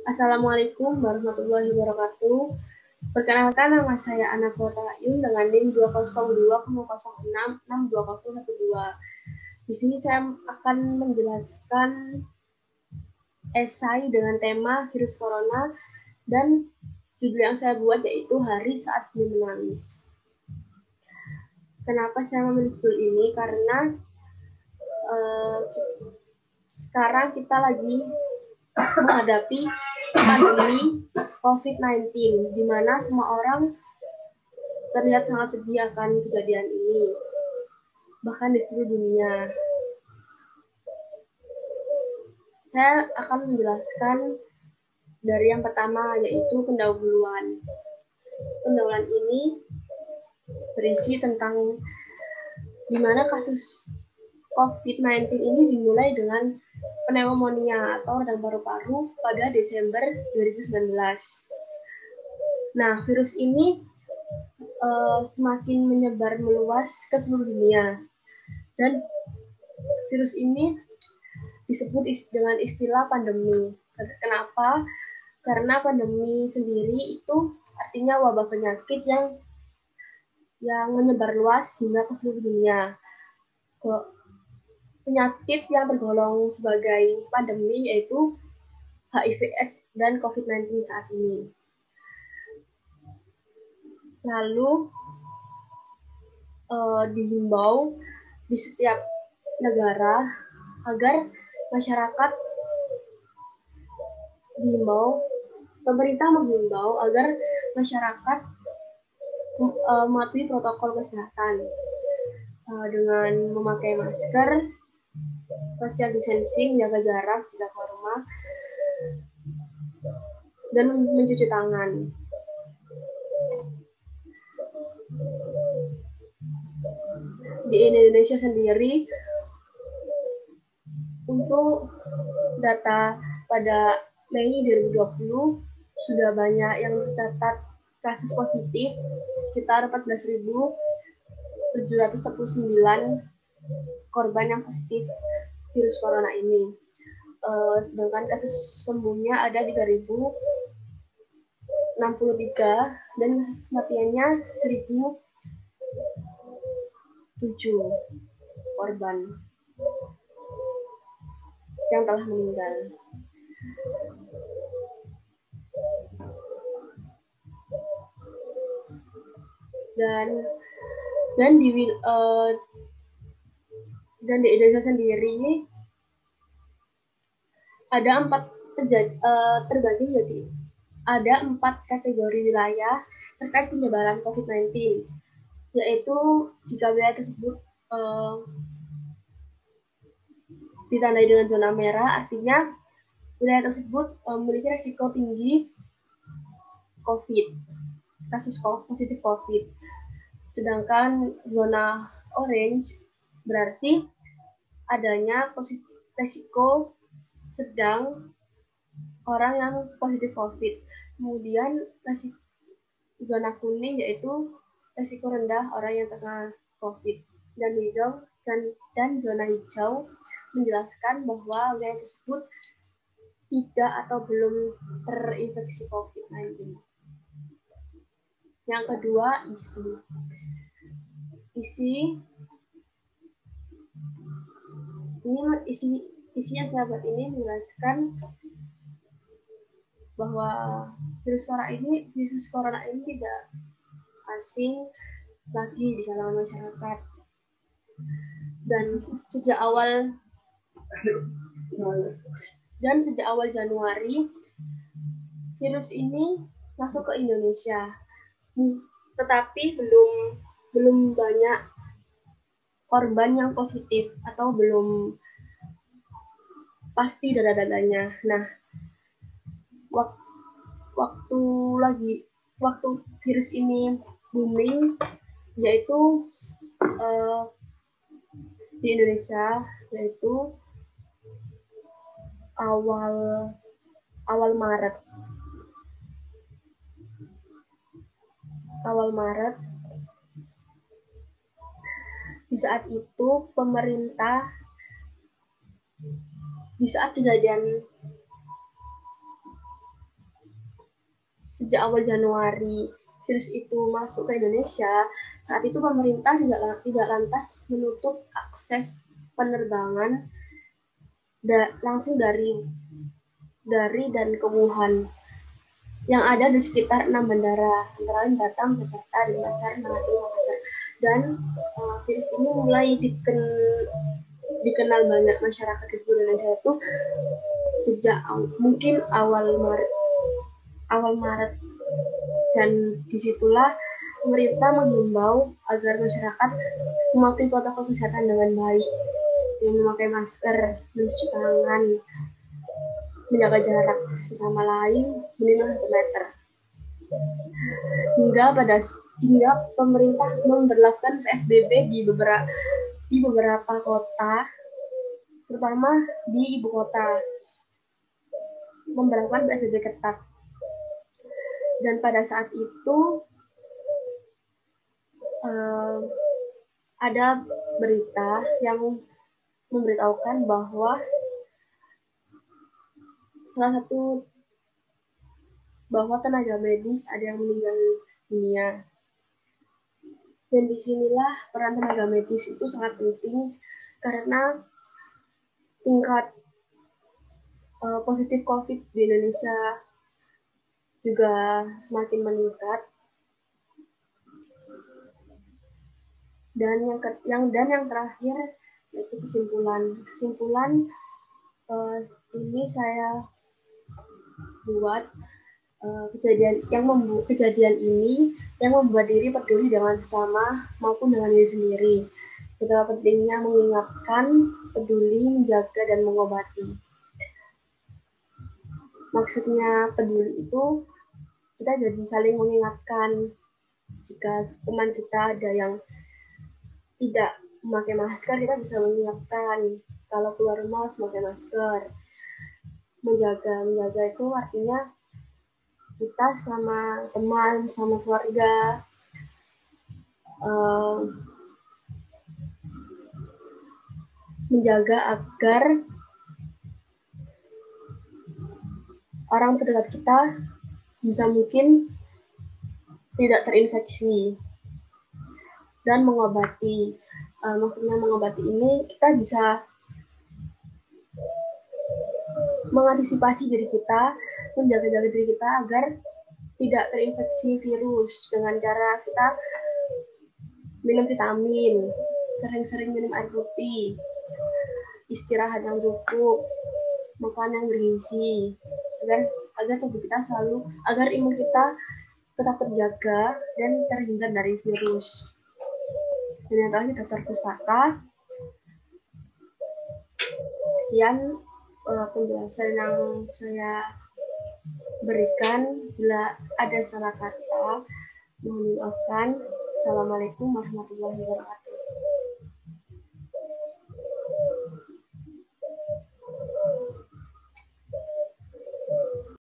Assalamualaikum warahmatullahi wabarakatuh. Perkenalkan, nama saya Ana Ayun dengan NIM 202,066212. Di sini saya akan menjelaskan esai dengan tema virus corona dan judul yang saya buat yaitu Hari Saat Bumi Menangis. Kenapa saya memilih judul ini? Karena sekarang kita lagi menghadapi pandemi COVID-19, di mana semua orang terlihat sangat sedih akan kejadian ini, bahkan di seluruh dunia. Saya akan menjelaskan dari yang pertama, yaitu pendahuluan. Pendahuluan ini berisi tentang di mana kasus COVID-19 ini dimulai dengan pneumonia atau radang paru-paru pada Desember 2019. Nah, virus ini semakin menyebar meluas ke seluruh dunia, dan virus ini disebut dengan istilah pandemi. Kenapa? Karena pandemi sendiri itu artinya wabah penyakit yang menyebar luas hingga ke seluruh dunia. Penyakit yang tergolong sebagai pandemi yaitu HIV/AIDS dan COVID-19 saat ini. Lalu dihimbau di setiap negara agar masyarakat pemerintah menghimbau agar masyarakat mematuhi protokol kesehatan dengan memakai masker, social distancing, jaga jarak jika keluar rumah, dan mencuci tangan. Di Indonesia sendiri, untuk data pada Mei 2020 sudah banyak yang tercatat kasus positif, sekitar 14.749 korban yang positif virus corona ini. Sedangkan kasus sembuhnya ada 3.063 dan kasus kematiannya 1.007 korban yang telah meninggal. Dan di Indonesia sendiri ada terbagi jadi ada 4 kategori wilayah terkait penyebaran COVID-19, yaitu jika wilayah tersebut ditandai dengan zona merah, artinya wilayah tersebut memiliki risiko tinggi kasus positif COVID. Sedangkan zona orange berarti adanya risiko sedang orang yang positif COVID. Kemudian zona kuning yaitu risiko rendah orang yang terkena COVID. Dan zona hijau menjelaskan bahwa wilayah tersebut tidak atau belum terinfeksi COVID-19. Yang kedua, isi yang saya buat ini menjelaskan bahwa virus corona ini tidak asing lagi di kalangan masyarakat. Dan sejak awal Januari virus ini masuk ke Indonesia, tetapi belum banyak korban yang positif atau belum pasti data-datanya. Nah, waktu virus ini booming yaitu di Indonesia, yaitu awal Maret. Di saat itu pemerintah, di saat kejadian sejak awal Januari virus itu masuk ke Indonesia, saat itu pemerintah tidak lantas menutup akses penerbangan langsung dari dan ke Wuhan yang ada di sekitar 6 bandara, antara lain Batam, Jakarta, Denpasar, Manado, Makassar. Dan virus ini mulai dikenal banyak masyarakat di Indonesia itu sejak mungkin awal Maret, dan disitulah pemerintah menghimbau agar masyarakat mematuhi protokol kesehatan dengan baik, seperti memakai masker, mencuci tangan, menjaga jarak sesama lain minimal 1 meter. Hingga pemerintah memberlakukan PSBB di beberapa kota, terutama di ibu kota, memberlakukan PSBB ketat. Dan pada saat itu ada berita yang memberitahukan bahwa tenaga medis ada yang meninggal dunia. Dan disinilah peran tenaga medis itu sangat penting karena tingkat positif COVID di Indonesia juga semakin meningkat. Dan yang terakhir yaitu kesimpulan ini saya buat kejadian ini yang membuat diri peduli dengan sesama maupun dengan diri sendiri. Betapa pentingnya mengingatkan, peduli, menjaga, dan mengobati. Maksudnya peduli itu kita jadi saling mengingatkan. Jika teman kita ada yang tidak memakai masker, kita bisa mengingatkan kalau keluar rumah harus memakai masker. Menjaga itu artinya kita sama teman, sama keluarga menjaga agar orang terdekat kita sebisa mungkin tidak terinfeksi, dan mengobati. Maksudnya mengobati ini kita bisa mengantisipasi diri kita, menjaga diri kita agar tidak terinfeksi virus dengan cara kita minum vitamin, sering-sering minum air putih, istirahat yang cukup, makan yang bergizi, agar tubuh kita agar imun kita tetap terjaga dan terhindar dari virus. Dan yang terakhir, Dr. Pustaka. Sekian penjelasan yang saya berikan. Bila ada salah kata, mohon dimaafkan. Assalamualaikum warahmatullahi wabarakatuh.